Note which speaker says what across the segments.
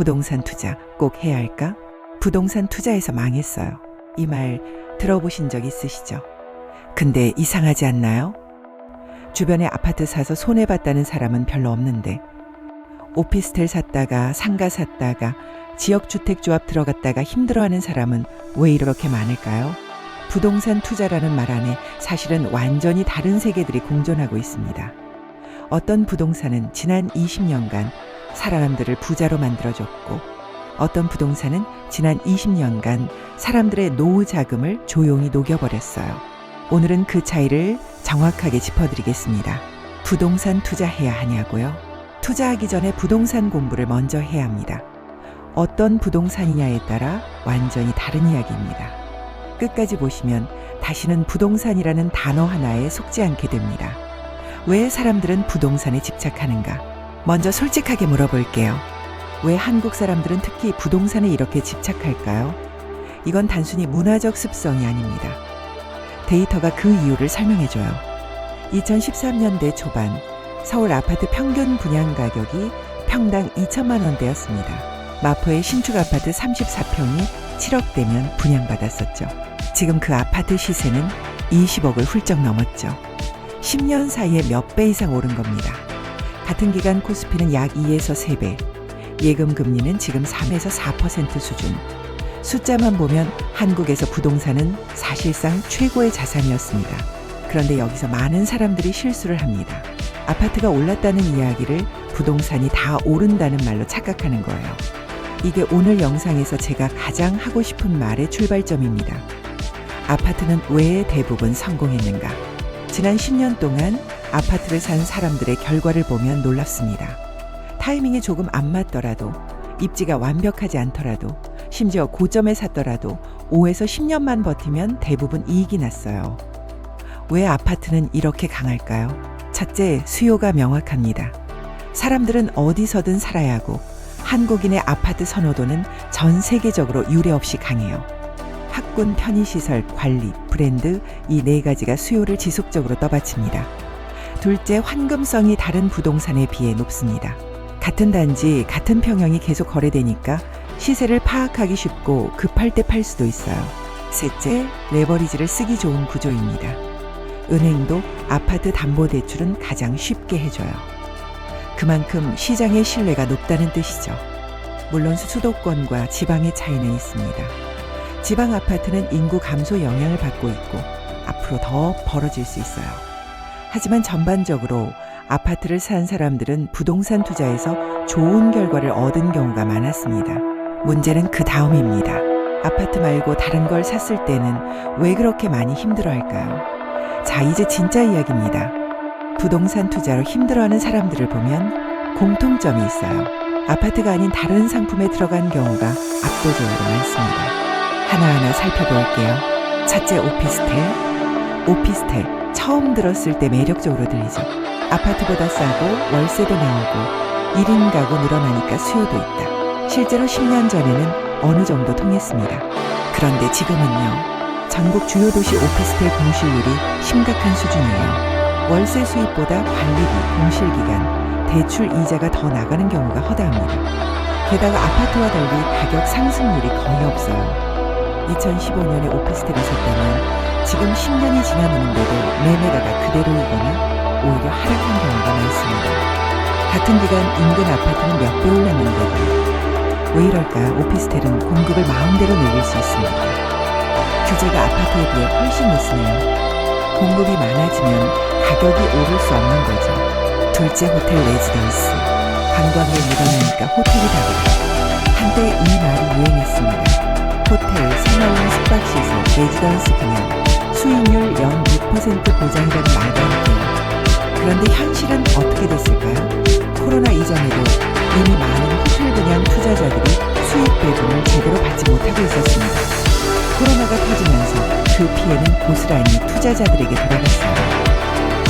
Speaker 1: 부동산 투자 꼭 해야 할까? 부동산 투자해서 망했어요. 이 말 들어보신 적 있으시죠? 근데 이상하지 않나요? 주변에 아파트 사서 손해봤다는 사람은 별로 없는데 오피스텔 샀다가 상가 샀다가 지역주택조합 들어갔다가 힘들어하는 사람은 왜 이렇게 많을까요? 부동산 투자라는 말 안에 사실은 완전히 다른 세계들이 공존하고 있습니다. 어떤 부동산은 지난 20년간 사람들을 부자로 만들어줬고 어떤 부동산은 지난 20년간 사람들의 노후 자금을 조용히 녹여버렸어요. 오늘은 그 차이를 정확하게 짚어드리겠습니다. 부동산 투자해야 하냐고요? 투자하기 전에 부동산 공부를 먼저 해야 합니다. 어떤 부동산이냐에 따라 완전히 다른 이야기입니다. 끝까지 보시면 다시는 부동산이라는 단어 하나에 속지 않게 됩니다. 왜 사람들은 부동산에 집착하는가? 먼저 솔직하게 물어볼게요. 왜 한국 사람들은 특히 부동산에 이렇게 집착할까요? 이건 단순히 문화적 습성이 아닙니다. 데이터가 그 이유를 설명해줘요. 2013년대 초반 서울 아파트 평균 분양 가격이 평당 2천만 원대였습니다. 마포의 신축 아파트 34평이 7억대면 분양받았었죠. 지금 그 아파트 시세는 20억을 훌쩍 넘었죠. 10년 사이에 몇 배 이상 오른 겁니다. 같은 기간 코스피는 약 2에서 3배, 예금 금리는 지금 3에서 4% 수준. 숫자만 보면 한국에서 부동산은 사실상 최고의 자산이었습니다. 그런데 여기서 많은 사람들이 실수를 합니다. 아파트가 올랐다는 이야기를 부동산이 다 오른다는 말로 착각하는 거예요. 이게 오늘 영상에서 제가 가장 하고 싶은 말의 출발점입니다. 아파트는 왜 대부분 성공했는가? 지난 10년 동안 아파트를 산 사람들의 결과를 보면 놀랍습니다. 타이밍이 조금 안 맞더라도, 입지가 완벽하지 않더라도, 심지어 고점에 샀더라도 5에서 10년만 버티면 대부분 이익이 났어요. 왜 아파트는 이렇게 강할까요? 첫째, 수요가 명확합니다. 사람들은 어디서든 살아야 하고 한국인의 아파트 선호도는 전 세계적으로 유례없이 강해요. 학군, 편의시설, 관리, 브랜드 이 네 가지가 수요를 지속적으로 떠받칩니다. 둘째, 환금성이 다른 부동산에 비해 높습니다. 같은 단지, 같은 평형이 계속 거래되니까 시세를 파악하기 쉽고 급할 때 팔 수도 있어요. 셋째, 레버리지를 쓰기 좋은 구조입니다. 은행도 아파트 담보대출은 가장 쉽게 해줘요. 그만큼 시장의 신뢰가 높다는 뜻이죠. 물론 수도권과 지방의 차이는 있습니다. 지방 아파트는 인구 감소 영향을 받고 있고 앞으로 더 벌어질 수 있어요. 하지만 전반적으로 아파트를 산 사람들은 부동산 투자에서 좋은 결과를 얻은 경우가 많았습니다. 문제는 그 다음입니다. 아파트 말고 다른 걸 샀을 때는 왜 그렇게 많이 힘들어할까요? 자, 이제 진짜 이야기입니다. 부동산 투자로 힘들어하는 사람들을 보면 공통점이 있어요. 아파트가 아닌 다른 상품에 들어간 경우가 압도적으로 많습니다. 하나하나 살펴볼게요. 첫째, 오피스텔. 처음 들었을 때 매력적으로 들리죠. 아파트보다 싸고 월세도 나오고 1인 가구 늘어나니까 수요도 있다. 실제로 10년 전에는 어느 정도 통했습니다. 그런데 지금은요. 전국 주요 도시 오피스텔 공실률이 심각한 수준이에요. 월세 수입보다 관리비, 공실기간, 대출 이자가 더 나가는 경우가 허다합니다. 게다가 아파트와 달리 가격 상승률이 거의 없어요. 2015년에 오피스텔을 샀다면 지금 10년이 지났는데도 매매가가 그대로이거나 오히려 하락한 경우가 많습니다. 같은 기간 인근 아파트는 몇 배 올랐는데도 왜 이럴까? 오피스텔은 공급을 마음대로 늘릴 수 있습니다. 규제가 아파트에 비해 훨씬 높으네요. 공급이 많아지면 가격이 오를 수 없는 거죠. 둘째, 호텔 레지던스. 관광객 늘어나니까 호텔이 다르다. 한때 이 말이 유행했습니다. 호텔, 새마을 숙박시설, 레지던스 분양, 수익률 연 6% 보장이라는 말도 함께요. 그런데 현실은 어떻게 됐을까요? 코로나 이전에도 이미 많은 호텔 분양 투자자들이 수익 배분을 제대로 받지 못하고 있었습니다. 코로나가 터지면서 그 피해는 고스란히 투자자들에게 돌아갔어요.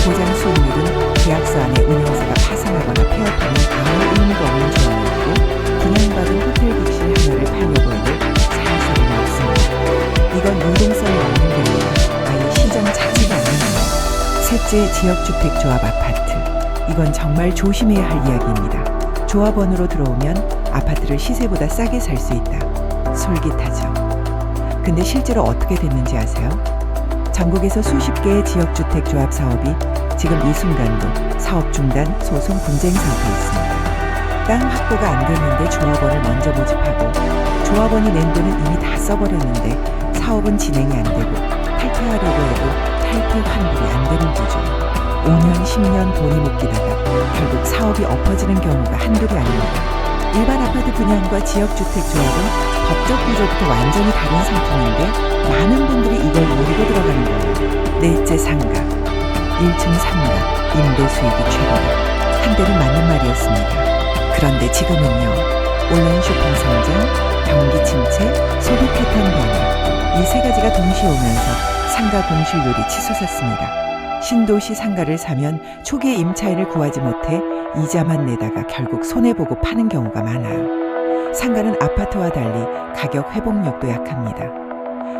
Speaker 1: 보장 수익률은 계약서 안에 운영사가 파산하거나 폐업하면 아무 의미가 없는 조항이었고 분양받은 호텔 객실 하나를 팔려고 해도 사실은 없습니다. 이건 유동성이 없는 겁니다. 아예 시장 자체가 아닙니다. 셋째, 지역주택조합 아파트. 이건 정말 조심해야 할 이야기입니다. 조합원으로 들어오면 아파트를 시세보다 싸게 살 수 있다. 솔깃하죠. 근데 실제로 어떻게 됐는지 아세요? 전국에서 수십 개의 지역주택 조합 사업이 지금 이 순간도 사업 중단 소송 분쟁 상태에 있습니다. 땅 확보가 안 됐는데 조합원을 먼저 모집하고 조합원이 낸 돈은 이미 다 써버렸는데 사업은 진행이 안 되고 탈퇴하려고 해도 탈퇴 환불이 안 되는 구조. 5년, 10년 돈이 묶이다가 결국 사업이 엎어지는 경우가 한둘이 아닙니다. 일반 아파트 분양과 지역주택 조합은 법적 구조부터 완전히 다른 상품인데 많은 분들이 이걸 모르고 들어가는 거예요. 넷째 상가, 1층 상가, 임대 수익이 최고다. 한때는 맞는 말이었습니다. 그런데 지금은요. 온라인 쇼핑 성장, 경기 침체, 소비 패턴 변화 이 세 가지가 동시에 오면서 상가 공실률이 치솟았습니다. 신도시 상가를 사면 초기에 임차인을 구하지 못해 이자만 내다가 결국 손해보고 파는 경우가 많아요. 상가는 아파트와 달리 가격 회복력도 약합니다.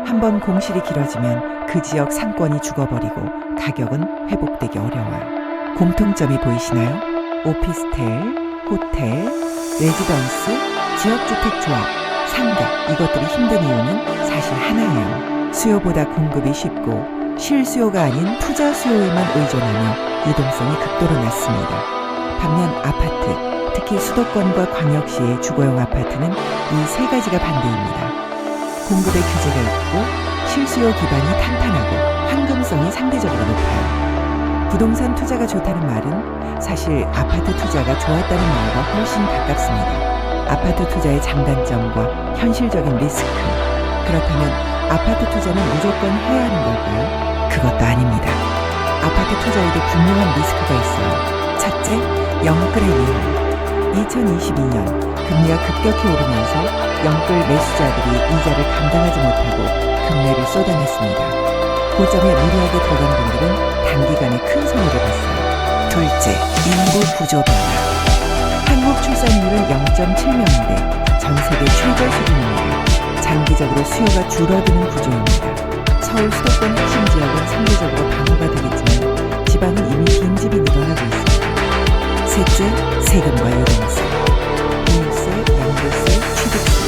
Speaker 1: 한번 공실이 길어지면 그 지역 상권이 죽어버리고 가격은 회복되기 어려워요. 공통점이 보이시나요? 오피스텔, 호텔, 레지던스, 지역주택 조합, 상가 이것들이 힘든 이유는 사실 하나예요. 수요보다 공급이 쉽고 실수요가 아닌 투자 수요에만 의존하며 유동성이 극도로 낮습니다. 반면 아파트, 특히 수도권과 광역시의 주거용 아파트는 이 세 가지가 반대입니다. 공급에 규제가 있고 실수요 기반이 탄탄하고 황금성이 상대적으로 높아요. 부동산 투자가 좋다는 말은 사실 아파트 투자가 좋았다는 말과 훨씬 가깝습니다. 아파트 투자의 장단점과 현실적인 리스크. 그렇다면 아파트 투자는 무조건 해야 하는 걸까요? 그것도 아닙니다. 아파트 투자에도 분명한 리스크가 있어요. 첫째, 영끌의 위험. 2022년 금리가 급격히 오르면서 영끌 매수자들이 이자를 감당하지 못하고 금매를 쏟아냈습니다. 고점에 무리하게 들어간 분들은 단기간에 큰 손해를 봤어요. 둘째, 인구 구조 변화. 한국 출산율은 0.7명인데 전 세계 최저 수준입니다. 장기적으로 수요가 줄어드는 구조입니다. 서울 수도권 핵심 지역은 상대적으로 방어가 되겠지만 지방은 이미 빈집이 늘어나고 있습니다. 셋째, 세금과 유동세. 보유세, 양도세, 취득세.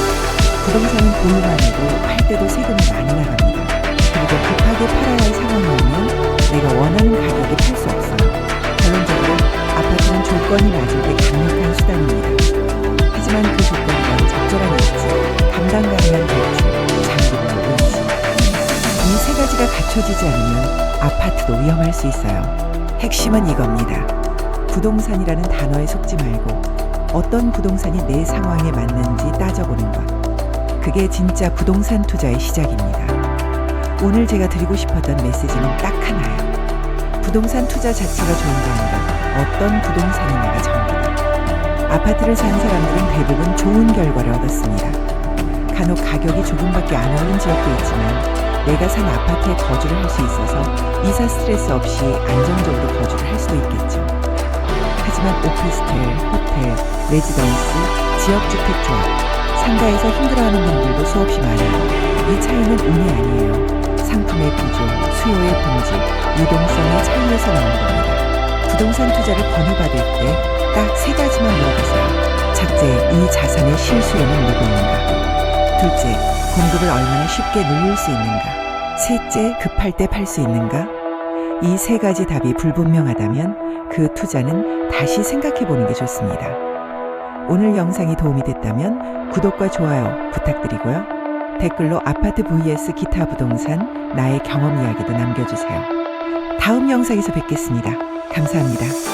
Speaker 1: 부동산은 보유만 해도 팔 때도 세금이 많이 나갑니다. 그리고 급하게 팔아야 할 상황이 오면 내가 원하는 가격에 팔 수 없어요. 결론적으로 아파트는 조건이 맞을 때 강력한 수단입니다. 하지만 그 조건과 적절한 입지, 감당 가능한 대출, 장기보유 의지. 이 세 가지가 갖춰지지 않으면 아파트도 위험할 수 있어요. 핵심은 이겁니다. 부동산이라는 단어에 속지 말고 어떤 부동산이 내 상황에 맞는지 따져보는 것. 그게 진짜 부동산 투자의 시작입니다. 오늘 제가 드리고 싶었던 메시지는 딱 하나예요. 부동산 투자 자체가 좋은 게 아니라 어떤 부동산이냐가 전부다. 아파트를 산 사람들은 대부분 좋은 결과를 얻었습니다. 간혹 가격이 조금밖에 안 오른 지역도 있지만 내가 산 아파트에 거주를 할 수 있어서 이사 스트레스 없이 안정적으로 거주를 할 수도 있겠죠. 하지만 오피스텔, 호텔, 레지던스, 지역주택 조합, 상가에서 힘들어하는 분들도 수없이 많아요. 이 차이는 운이 아니에요. 상품의 구조, 수요의 본질, 유동성의 차이에서 나온 겁니다. 부동산 투자를 권유받을 때 딱 세 가지만 물어보세요. 첫째, 이 자산의 실수요는 누구인가? 둘째, 공급을 얼마나 쉽게 늘릴 수 있는가? 셋째, 급할 때 팔 수 있는가? 이 세 가지 답이 불분명하다면 그 투자는 다시 생각해 보는 게 좋습니다. 오늘 영상이 도움이 됐다면 구독과 좋아요 부탁드리고요. 댓글로 아파트 vs 기타 부동산 나의 경험 이야기도 남겨주세요. 다음 영상에서 뵙겠습니다. 감사합니다.